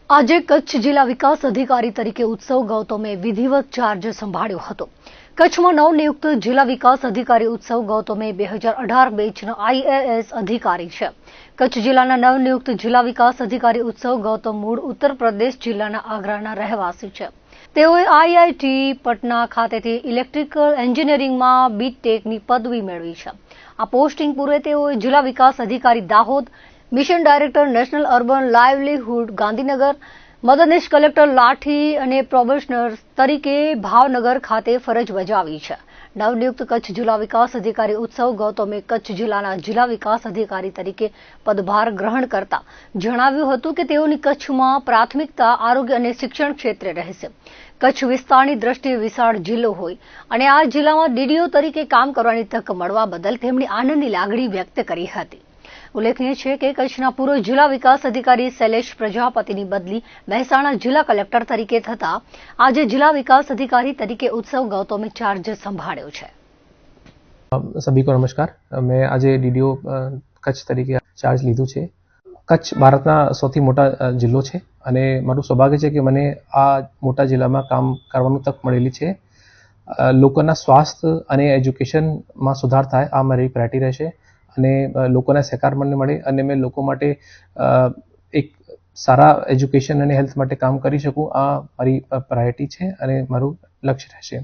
આજે કચ્છ જિલ્લા વિકાસ અધિકારી તરીકે ઉત્સવ ગૌતમે વિધિવત ચાર્જ સંભાળ્યો હતો। કચ્છમાં નવનિયુક્ત જિલ્લા વિકાસ અધિકારી ઉત્સવ ગૌતમે 2018 બેચનો આઈએએસ અધિકારી છે। કચ્છ જિલ્લાના નવનિયુક્ત જિલ્લા વિકાસ અધિકારી ઉત્સવ ગૌતમ મૂળ ઉત્તર પ્રદેશ જિલ્લાના આગ્રાના રહેવાસી છે। તેઓએ આઈઆઈટી પટના ખાતેથી ઇલેક્ટ્રિકલ એન્જિનિયરિંગમાં બીટેકની પદવી મેળવી છે। આ પોસ્ટિંગ પૂર્વે તેઓએ જિલ્લા વિકાસ અધિકારી Dahod, mission director national urban livelihood Gandhinagar, મદદનીશ કલેક્ટર લાઠી અને પ્રોબેશનર તરીકે ભાવનગર ખાતે ફરજ બજાવી છે। નવનિયુક્ત કચ્છ જિલ્લા વિકાસ અધિકારી ઉત્સવ ગૌતમે કચ્છ જિલ્લાના જિલ્લા વિકાસ અધિકારી તરીકે પદભાર ગ્રહણ કરતા જણાવ્યું હતું કે તેઓની કચ્છમાં પ્રાથમિકતા આરોગ્ય અને શિક્ષણ ક્ષેત્રે રહેશે। કચ્છ વિસ્તારની દ્રષ્ટિએ વિશાળ જિલ્લો હોય અને આ જિલ્લામાં ડીડીઓ તરીકે કામ કરવાની તક મળવા બદલ તેમણે આનંદની લાગણી વ્યક્ત કરી હતી। ઉલ્લેખનીય છે કે કચ્છના પૂર્વ જિલ્લા વિકાસ અધિકારી શૈલેષ પ્રજાપતિની બદલી મહેસાણા જિલ્લા કલેક્ટર તરીકે થતા આજે જિલ્લા વિકાસ अधिकारी तरीके उत्सव गौतमे चार्ज संभाळ्यो छे। सभी को नमस्कार। मैं आज डीडीओ कच्छ तरीके चार्ज लीधुं छे। कच्छ भारतना सौथी मोटा जिल्लो छे अने मारुं सौभाग्य छे के मने आ मोटा जिल्लामां काम करवानुं तक मळेली छे। लोकोना स्वास्थ्य अने एज्युकेशनमां सुधार थाय आ मारी प्रायोरिटी रहेशे અને લોકોના સહકાર મને મળે અને મેં લોકો માટે એક સારા એજ્યુકેશન અને હેલ્થ માટે કામ કરી શકું, આ મારી પ્રાયોરિટી છે અને મારું લક્ષ્ય રહેશે।